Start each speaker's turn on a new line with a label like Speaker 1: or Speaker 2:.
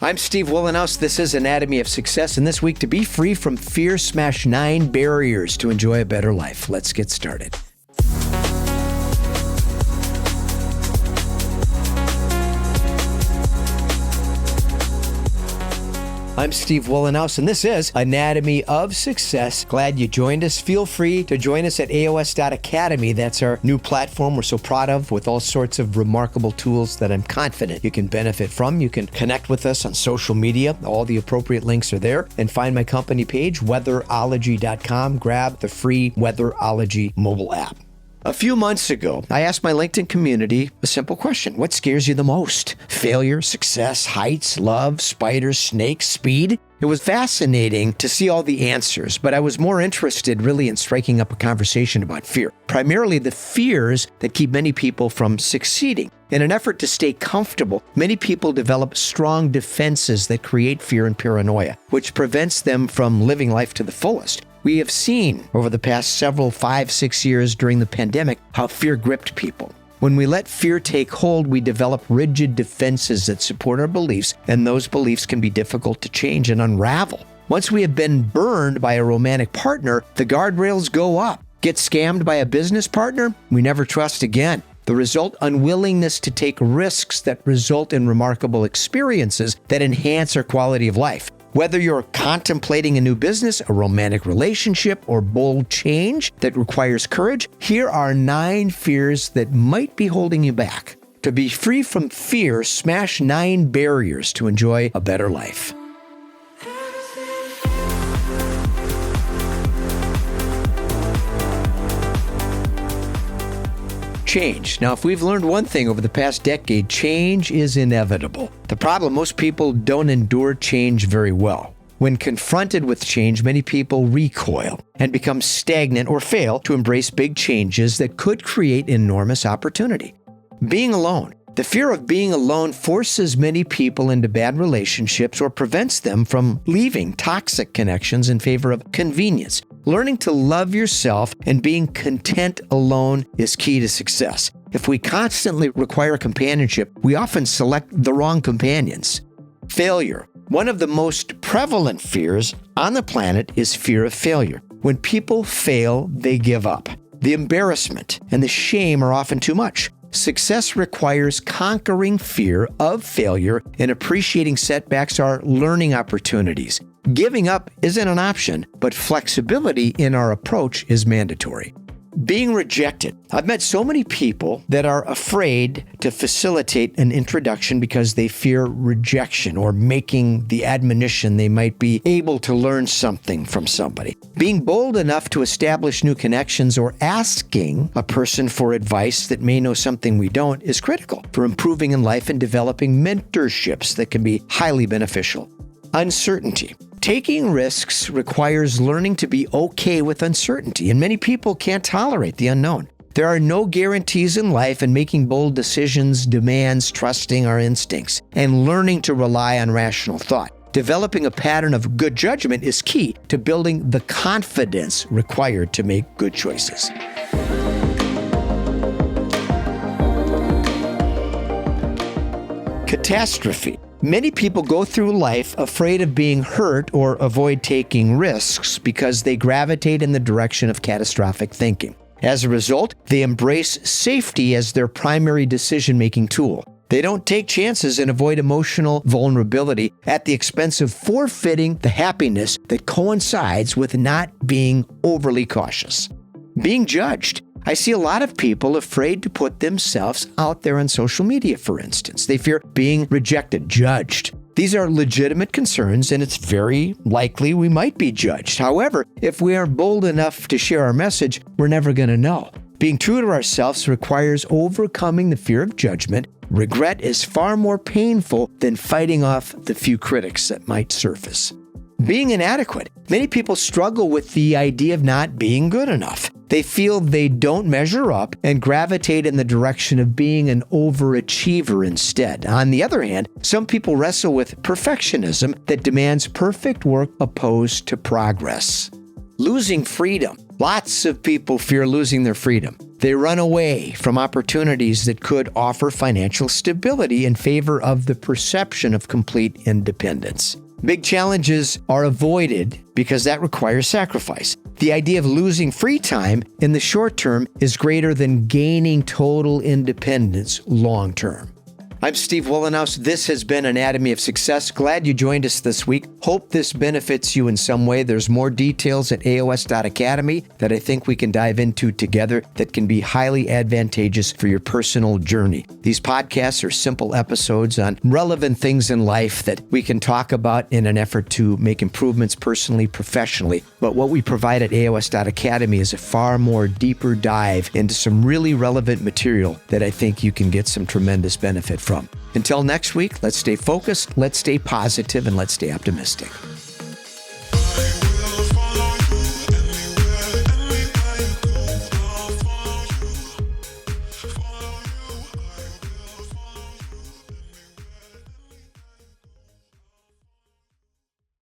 Speaker 1: I'm Steve Wohlenhaus. This is Anatomy of Success, and this week, to be free from fear, smash 9 barriers to enjoy a better life. Let's get started. I'm Steve Wohlenhaus, and this is Anatomy of Success. Glad you joined us. Feel free to join us at aos.academy. That's our new platform we're so proud of, with all sorts of remarkable tools that I'm confident you can benefit from. You can connect with us on social media. All the appropriate links are there. And find my company page, weatherology.com. Grab the free Weatherology mobile app. A few months ago, I asked my LinkedIn community a simple question. What scares you the most? Failure, success, heights, love, spiders, snakes, speed? It was fascinating to see all the answers, but I was more interested really in striking up a conversation about fear, primarily the fears that keep many people from succeeding. In an effort to stay comfortable, many people develop strong defenses that create fear and paranoia, which prevents them from living life to the fullest. We have seen over the past several 5-6 years during the pandemic how fear gripped people. When we let fear take hold, we develop rigid defenses that support our beliefs, and those beliefs can be difficult to change and unravel. Once we have been burned by a romantic partner, the guardrails go up. Get scammed by a business partner? We never trust again. The result, unwillingness to take risks that result in remarkable experiences that enhance our quality of life. Whether you're contemplating a new business, a romantic relationship, or bold change that requires courage, here are 9 fears that might be holding you back. To be free from fear, smash 9 barriers to enjoy a better life. Change. Now, if we've learned one thing over the past decade, change is inevitable. The problem, most people don't endure change very well. When confronted with change, many people recoil and become stagnant or fail to embrace big changes that could create enormous opportunity. Being alone. The fear of being alone forces many people into bad relationships or prevents them from leaving toxic connections in favor of convenience. Learning to love yourself and being content alone is key to success. If we constantly require companionship, we often select the wrong companions. Failure. One of the most prevalent fears on the planet is fear of failure. When people fail, they give up. The embarrassment and the shame are often too much. Success requires conquering fear of failure, and appreciating setbacks are learning opportunities. Giving up isn't an option, but flexibility in our approach is mandatory. Being rejected. I've met so many people that are afraid to facilitate an introduction because they fear rejection or making the admonition they might be able to learn something from somebody. Being bold enough to establish new connections or asking a person for advice that may know something we don't is critical for improving in life and developing mentorships that can be highly beneficial. Uncertainty. Taking risks requires learning to be okay with uncertainty, and many people can't tolerate the unknown. There are no guarantees in life, and making bold decisions demands trusting our instincts and learning to rely on rational thought. Developing a pattern of good judgment is key to building the confidence required to make good choices. Catastrophe. Many people go through life afraid of being hurt or avoid taking risks because they gravitate in the direction of catastrophic thinking. As a result, they embrace safety as their primary decision-making tool. They don't take chances and avoid emotional vulnerability at the expense of forfeiting the happiness that coincides with not being overly cautious. Being judged. I see a lot of people afraid to put themselves out there on social media, for instance. They fear being rejected, judged. These are legitimate concerns, and it's very likely we might be judged. However, if we aren't bold enough to share our message, we're never going to know. Being true to ourselves requires overcoming the fear of judgment. Regret is far more painful than fighting off the few critics that might surface. Being inadequate. Many people struggle with the idea of not being good enough. They feel they don't measure up and gravitate in the direction of being an overachiever instead. On the other hand, some people wrestle with perfectionism that demands perfect work opposed to progress. Losing freedom. Lots of people fear losing their freedom. They run away from opportunities that could offer financial stability in favor of the perception of complete independence. Big challenges are avoided because that requires sacrifice. The idea of losing free time in the short term is greater than gaining total independence long term. I'm Steve Wohlenhaus. This has been Anatomy of Success. Glad you joined us this week. Hope this benefits you in some way. There's more details at aos.academy that I think we can dive into together that can be highly advantageous for your personal journey. These podcasts are simple episodes on relevant things in life that we can talk about in an effort to make improvements personally, professionally. But what we provide at aos.academy is a far more deeper dive into some really relevant material that I think you can get some tremendous benefit from. Until next week, let's stay focused, let's stay positive, and let's stay optimistic.